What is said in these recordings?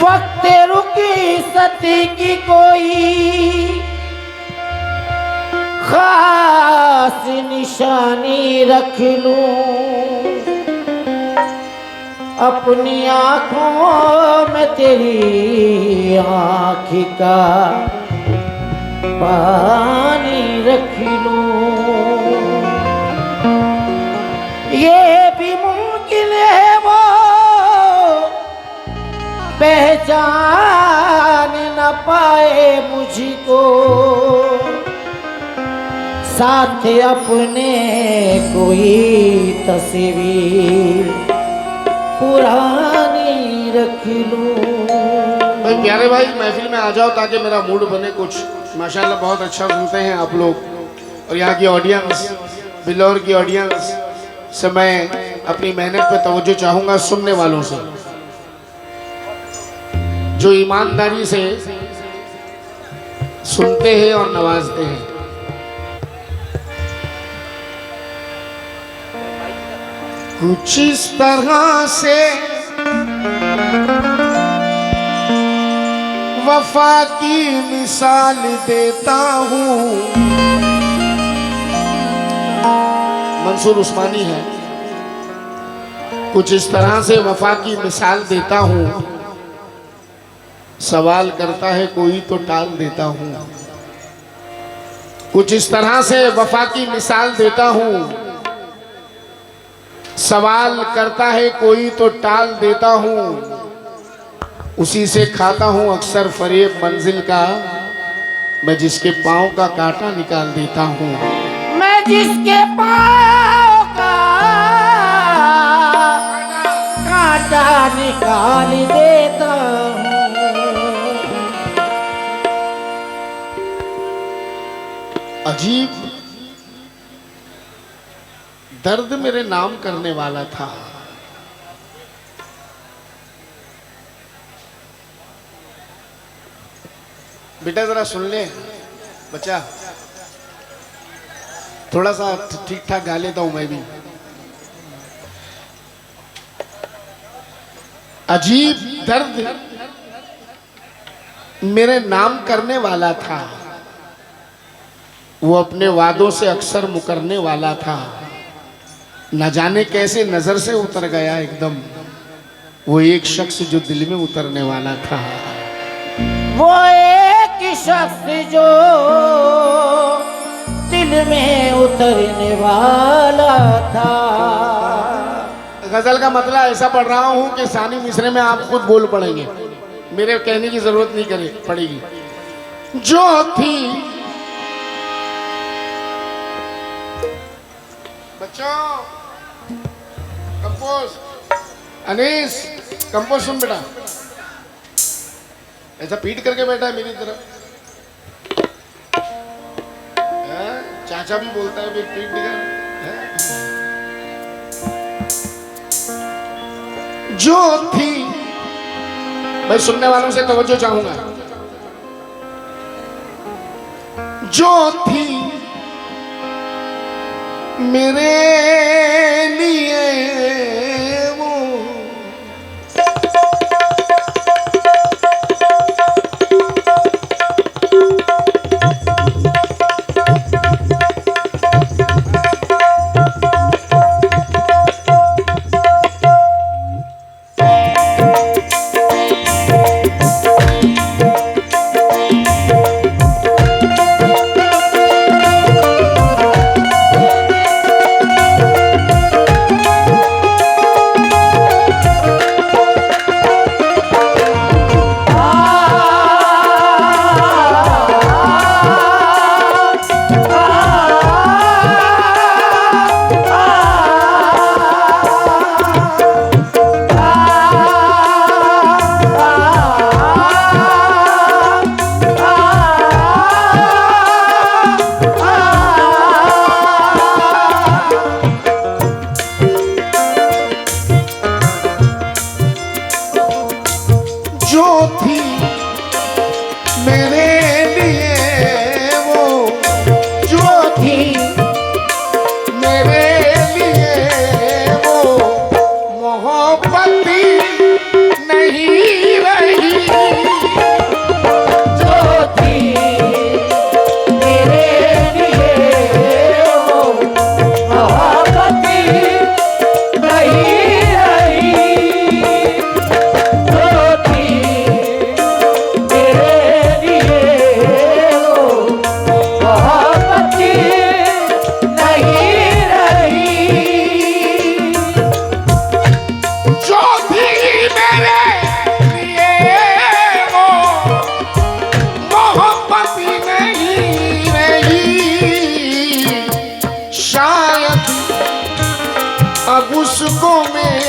वक्त रुकी सती की कोई खास निशानी रख लूं, अपनी आंखों में तेरी आँख का पानी रख लूं। ये भी मुमकिन है वो पहचान न पाए मुझको, साथ अपने कोई तस्वीर पुरानी रख लूं। भाई प्यारे भाई महफिल में आ जाओ ताकि मेरा मूड बने कुछ। माशाल्लाह बहुत अच्छा सुनते हैं आप लोग और यहाँ की ऑडियंस, बिल्लौर की ऑडियंस से मैं अपनी मेहनत पे तवज्जो चाहूँगा सुनने वालों से, जो ईमानदारी से सुनते हैं और नवाजते हैं। कुछ इस तरह से वफा की मिसाल देता हूँ। मंसूर उस्मानी है। कुछ इस तरह से वफा की मिसाल देता हूँ, सवाल करता है कोई तो टाल देता हूँ। कुछ इस तरह से वफा की मिसाल देता हूँ, सवाल करता है कोई तो टाल देता हूँ। उसी से खाता हूँ अक्सर फरेब मंजिल का, मैं जिसके पाँव का कांटा निकाल देता हूँ। मैं जिसके पाँव का कांटा निकाल देता हूँ। अजीब दर्द मेरे नाम करने वाला था, बेटा जरा सुन ले बच्चा, थोड़ा सा ठीक ठाक गा लेता हूं मैं भी। अजीब दर्द मेरे नाम करने वाला था, वो अपने वादों से अक्सर मुकरने वाला था। न जाने कैसे नजर से उतर गया एकदम, वो एक शख्स जो दिल में उतरने वाला था। वो एक शख्स जो दिल में उतरने वाला था। गजल का मतलब ऐसा पढ़ रहा हूं कि सानी मिसरे में आप खुद बोल पड़ेंगे, मेरे कहने की जरूरत नहीं पड़ेगी। जो थी बच्चों कंपोज, अनीस कंपोज सुन बेटा, ऐसा पीट करके बैठा है मेरी तरफ। चाचा भी बोलता है फिर पीट दिखा। जो थी, मैं सुनने वालों से तवज्जो चाहूंगा। जो थी मेरे लिए वो,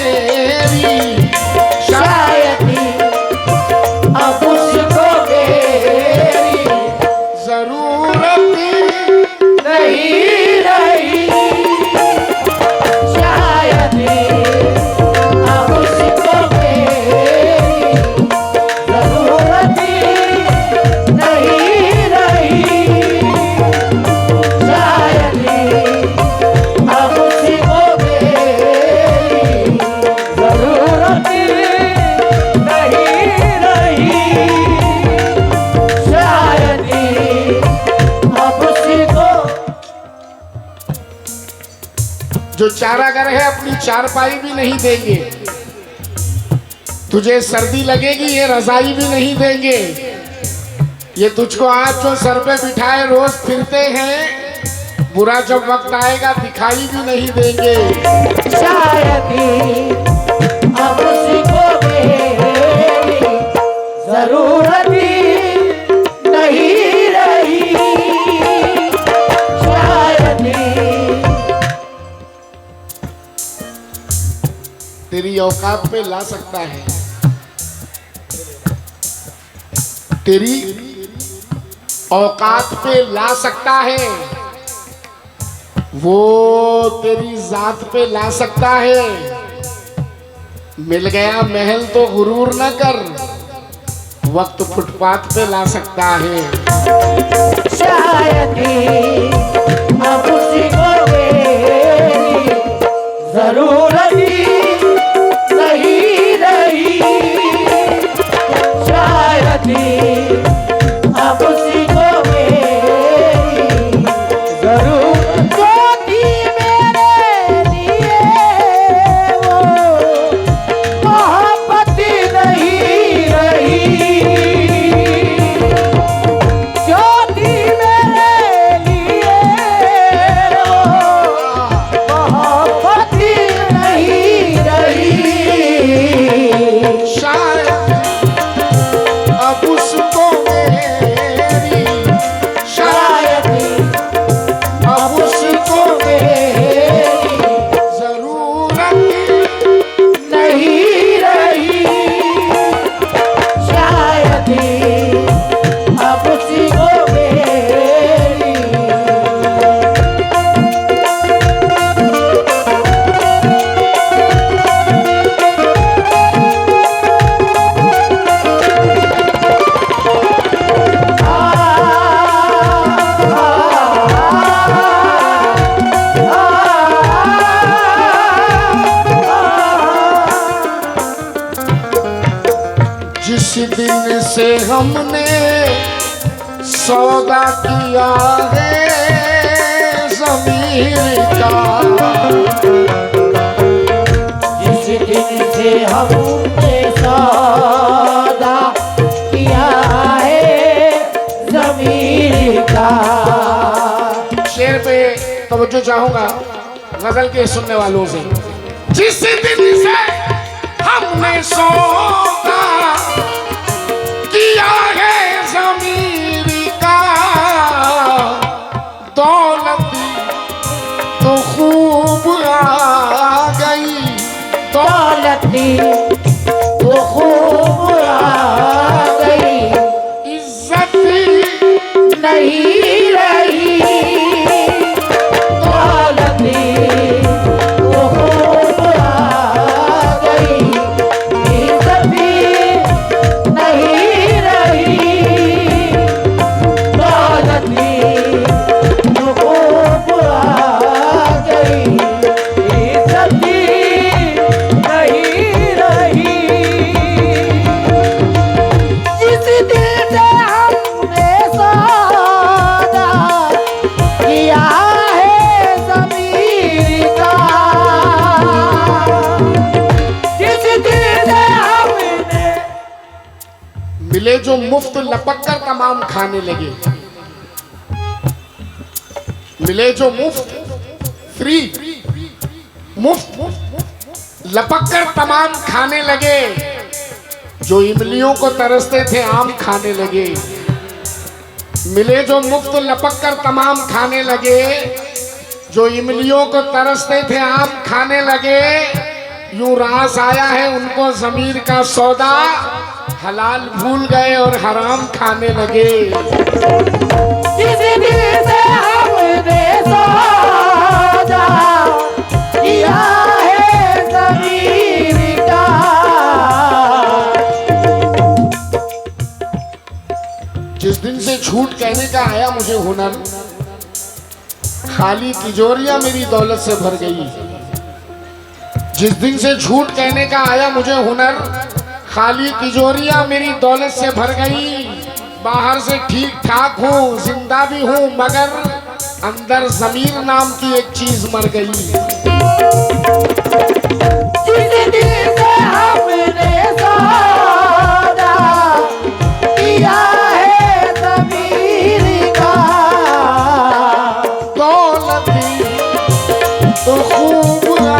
मेरी शायद ही अब उसको मेरी जरूरत नहीं रही। शायद ही अब उसको मेरी जरूरत नहीं रही। शायद ही अब उसको मेरी जरूरत नहीं रही। शायद ही अब उसको जो चारागर है अपनी चारपाई भी नहीं देंगे, तुझे सर्दी लगेगी ये रजाई भी नहीं देंगे, ये तुझको आज जो सर पे बिठाए रोज फिरते हैं, बुरा जब वक्त आएगा दिखाई भी नहीं देंगे। शायद ही अब उसको मेरी जरूरत नहीं रही। शायद ही तेरी औकात पे ला सकता है, तेरी औकात पे ला सकता है, वो तेरी जात पे ला सकता है। मिल गया महल तो गुरूर न कर, वक्त फुटपाथ पे ला सकता है। शायद ही अब उसको मेरी जरूरत नहीं रही। शायद ही अब उसको मेरी जरूरत जो थी मेरे लिए वो मोहब्बत नहीं रही। जो थी मेरे लिए वो मोहब्बत नहीं रही। शायद अब उसको मेरी, शायद ही अब उसको मेरी जरूरत नहीं रही। शायद ही अब उसको मेरी जिस दिन से हमने सौदा किया है ज़मीर का, जिस दिन से हमने सौदा किया है ज़मीर का। शेर पे तवज्जो चाहूंगा गजल के सुनने वालों से। जिस दिन से हमने सौदा किया है ज़मीर का, दौलत तो खूब आ गई, दौलत वो खूब आ गई, इज्जत नहीं रही। दौलत वो खूब आ गई, इज्जत नहीं रही। दौलत वो खूब आ गई, इज्जत नहीं रही। जिस दिल से हमने सौदा किया है ज़मीर का, जिस दिल से हमने मिले जो मुफ्त लपक कर तमाम खाने लगे, मिले जो मुफ्त फ्री मुफ्त लपक कर तमाम खाने लगे, जो इमलियों को तरसते थे आम खाने लगे। मिले जो मुफ्त लपक कर तमाम खाने लगे, जो इमलियों को तरसते थे आम खाने लगे। यूं रास आया है उनको ज़मीर का सौदा, हलाल भूल गए और हराम खाने लगे। जिस दिल से हमने सौदा किया है ज़मीर का, जिस दिन से झूठ कहने का आया मुझे हुनर, खाली तिजोरियां मेरी दौलत से भर गई। जिस दिन से झूठ कहने का आया मुझे हुनर, खाली तिजोरियां मेरी दौलत से भर गई। बाहर से ठीक ठाक हूँ, जिंदा भी हूँ, मगर अंदर ज़मीर नाम की एक चीज मर गई। जिस दिल से हमने सौदा किया है ज़मीर का, दौलत तो खूब आ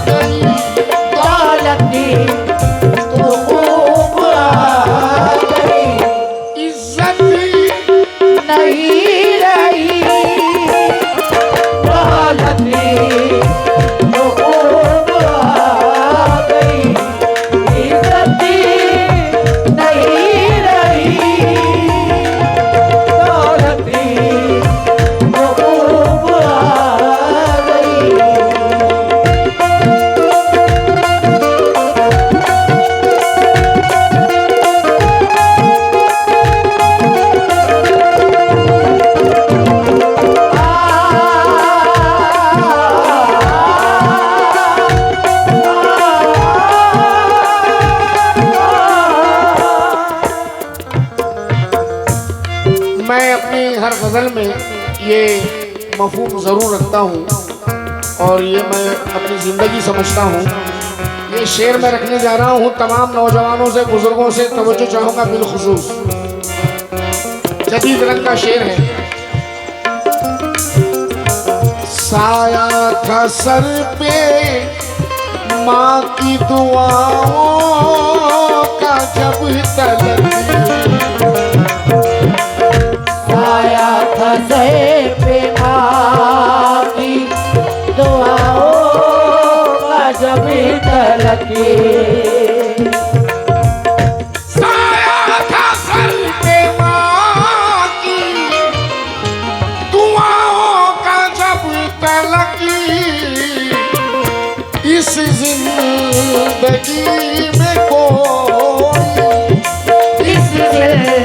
गई, दौलत तो खूब आ गई, इज्जत नहीं रही, दौलत तो खूब आ गई, इज्जत नहीं रही, दौलत तो खूब आ गई। मैं अपनी हर गज़ल में ये मफ़हूम ज़रूर रखता हूँ और ये मैं अपनी ज़िंदगी समझता हूँ। ये शेर मैं रखने जा रहा हूँ तमाम नौजवानों से, बुज़ुर्गों से तवज्जो चाहूँगा बिलखुसूस। जदीद रंग का शेर है। साया था सर पे माँ की दुआओं का जब तलक, आया था सर पे माँ की दुआओं का जब तलके, साया था सर पे माँ की दुआओं का जब तलक, इस जिंदगी में कोई, इस जिंदगी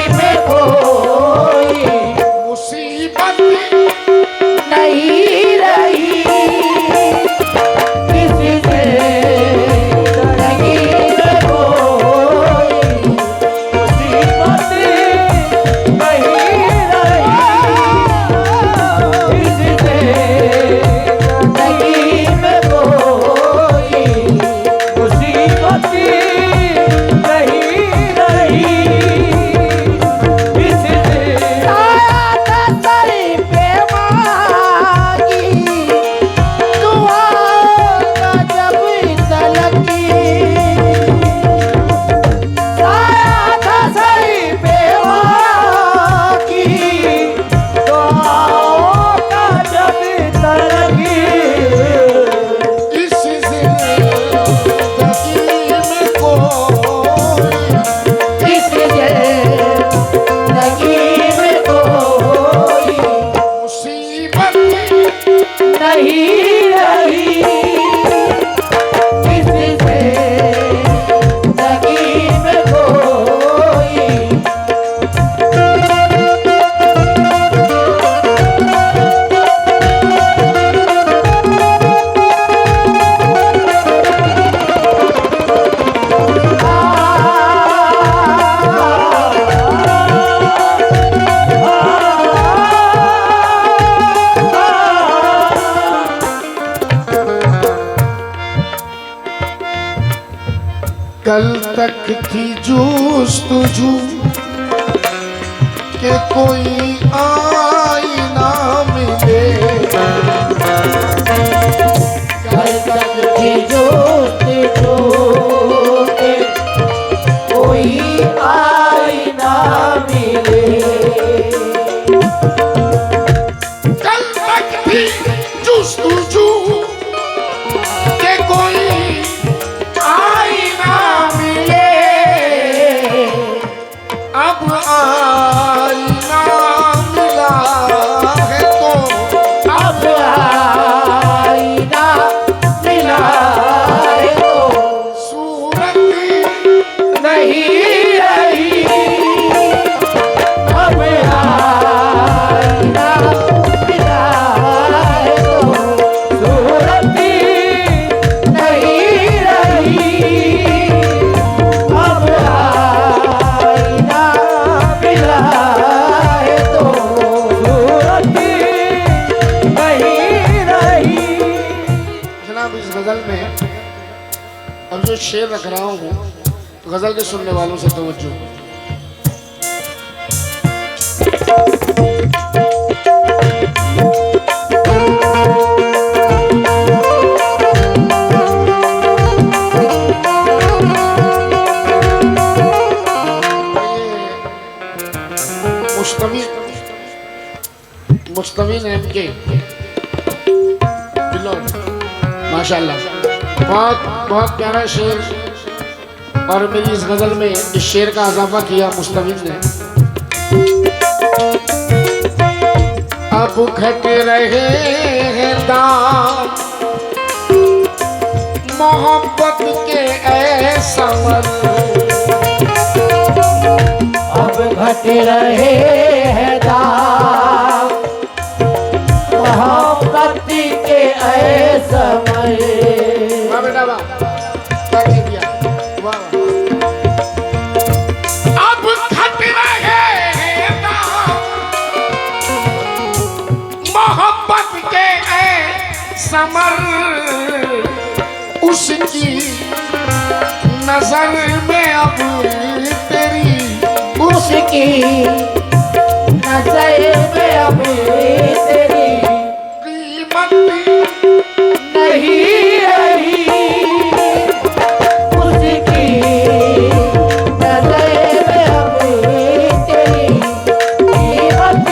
में कोई मुसीबत नहीं रही, इस जिंदगी में कोई मुसीबत नहीं रही, इस जिंदगी में कोई मुसीबत नहीं रही, इस आया था सर पे मांगी दुआ का जब तलकी, आया था सर पे मांगी दुआ का जब तलकी, इस जिंदगी में कोई इस जिंदगी में कोई मुसीबत नहीं रही, इस जिंदगी में कोई कल तक थी जूस्तजू के कोई आईना मिले, कल तक थी जोते कोई आईना मिले, कल तक थी जूस्तजू गजल में अब जो शेर रख रहा हूँ गजल के सुनने वालों से तवज्जो। मुस्तवीन एमके बिल्लोर माशाल्लाह, बहुत प्यारा शेर। और मेरी इस गजल में इस शेर का इजाफा किया मुस्तवीन ने। अब घट रहे हैं दाम मोहब्बत के ऐसा अब घट रहे हैं दाम मोहब्बत के ऐसा वाह बेटा वाह, क्या किया वाह। अब घट रहे हैं दाम मोहब्बत के समर उसकी नजर में अब तेरी उसकी नजर में अब तेरी कीमत नहीं रही। उसकी नजर में अब तेरी कीमत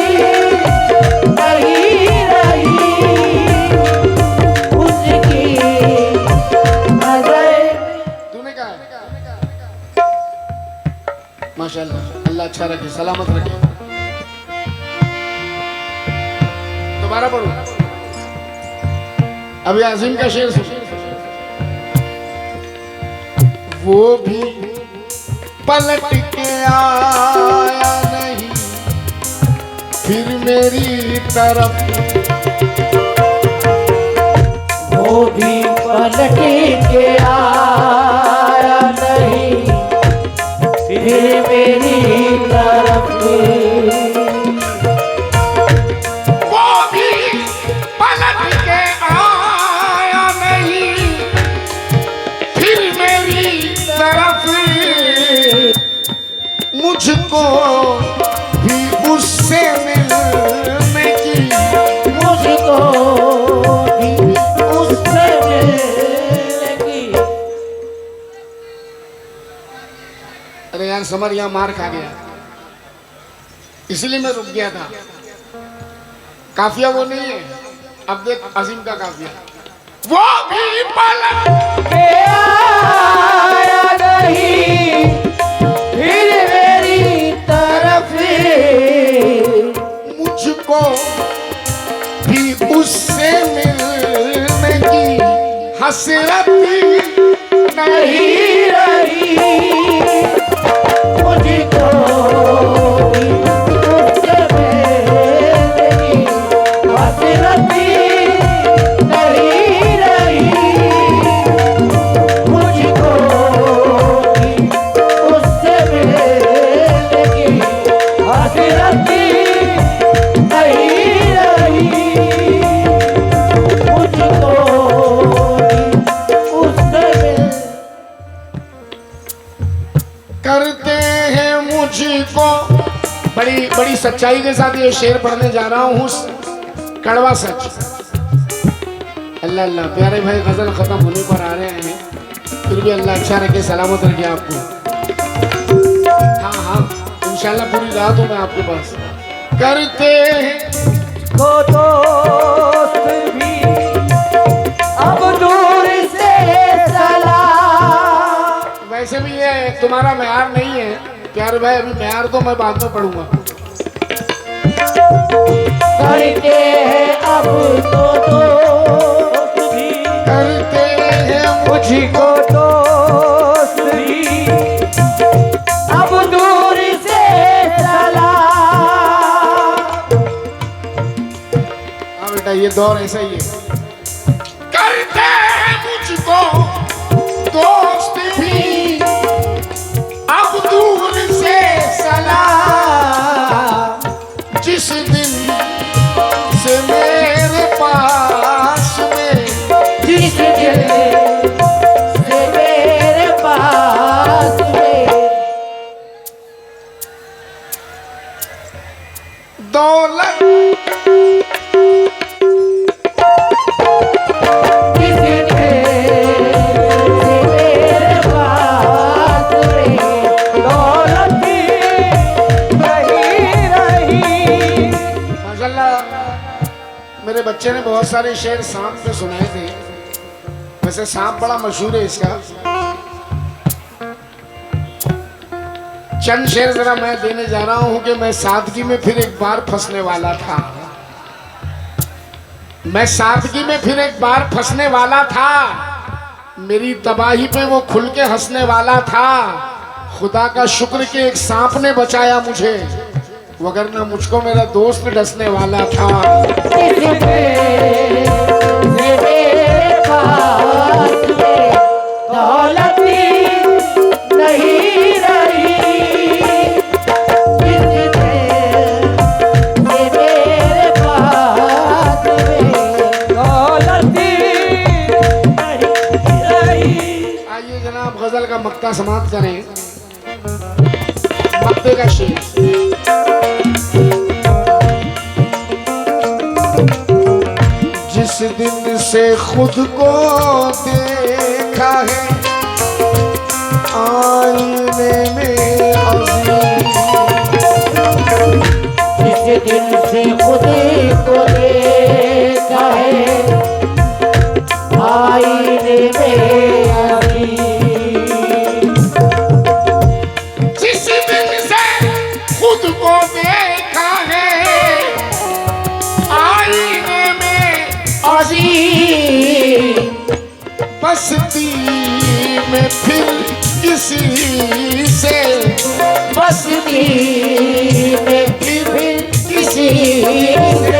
नहीं रही। उसकी नजर तूने कहा है? माशाल्लाह, अल्लाह अच्छा रखे, सलामत रखे। दोबारा पढ़ो। अभी आजिम का शेर सुन। वो भी पलट के आया नहीं फिर मेरी तरफ, वो भी पलट के आया नहीं फिर मेरी तरफ। वो भी पलट के आया नहीं फिर मेरी तरफ, मुझको भी उससे मिलने की मुझको भी उससे मिलने की। अरे यार समर यहाँ मार खा गया, इसलिए मैं रुक गया था। काफिया वो नहीं है, अब देख अजीम का काफिया। वो भी पलट के आया नहीं फिर मेरी तरफ। मुझको भी उससे मिलने की हसरत नहीं रही। मुझको भी उससे मिलने की हसरत नहीं रही। मुझको भी उससे मिलने की हसरत नहीं रही। मुझको भी उससे करते हैं मुझको। बड़ी सच्चाई के साथ ये शेर पढ़ने जा रहा हूँ, कड़वा सच। अल्लाह अल्लाह, प्यारे भाई गजल खत्म होने पर आ रहे हैं, फिर भी अल्लाह अच्छा रखे, सलामत रखे आपको। हाँ हाँ, इंशाल्लाह पूरी रात हूँ मैं आपके पास। करते हैं को दोस्त भी अब दूर से सलाम। वैसे भी ये तुम्हारा म्यार नहीं है प्यारे भाई, अभी म्यार तो मैं बाद में पढ़ूंगा। करते हैं अब तो दोस्त भी करते हैं मुझको दोस्त भी अब दूर से सलाम। हाँ बेटा, ये दौर ऐसा ही है। करते हैं मुझको दोस्त भी अब दूर से सलाम, जिस दिन से मेरे पास में जिस दिल मेरे बच्चे ने बहुत सारे शेर सांप पे सुनाए थे। वैसे सांप बड़ा मशहूर है इसका। चंद शेर जरा मैं देने जा रहा हूं कि मैं सादगी में फिर एक बार फंसने वाला था। मैं सादगी में फिर एक बार फंसने वाला था। मेरी तबाही पे वो खुल के हंसने वाला था। खुदा का शुक्र कि एक सांप ने बचाया मुझे, वगरना मुझको मेरा दोस्त डसने वाला था। दौलत नहीं रही, मेरे पास दौलत नहीं रही। आइए जनाब गजल का मक्ता समाप्त करें। मक्ते का शेर। जिस दिन से खुद को देखा है आईने में अजीम, जिस दिन से खुद को देखा है आईने में अजीम, जिस दिन से खुद को देखा है आईने में अजीम, बस्ती में फिर किसी से, बस्ती में फिर किसी से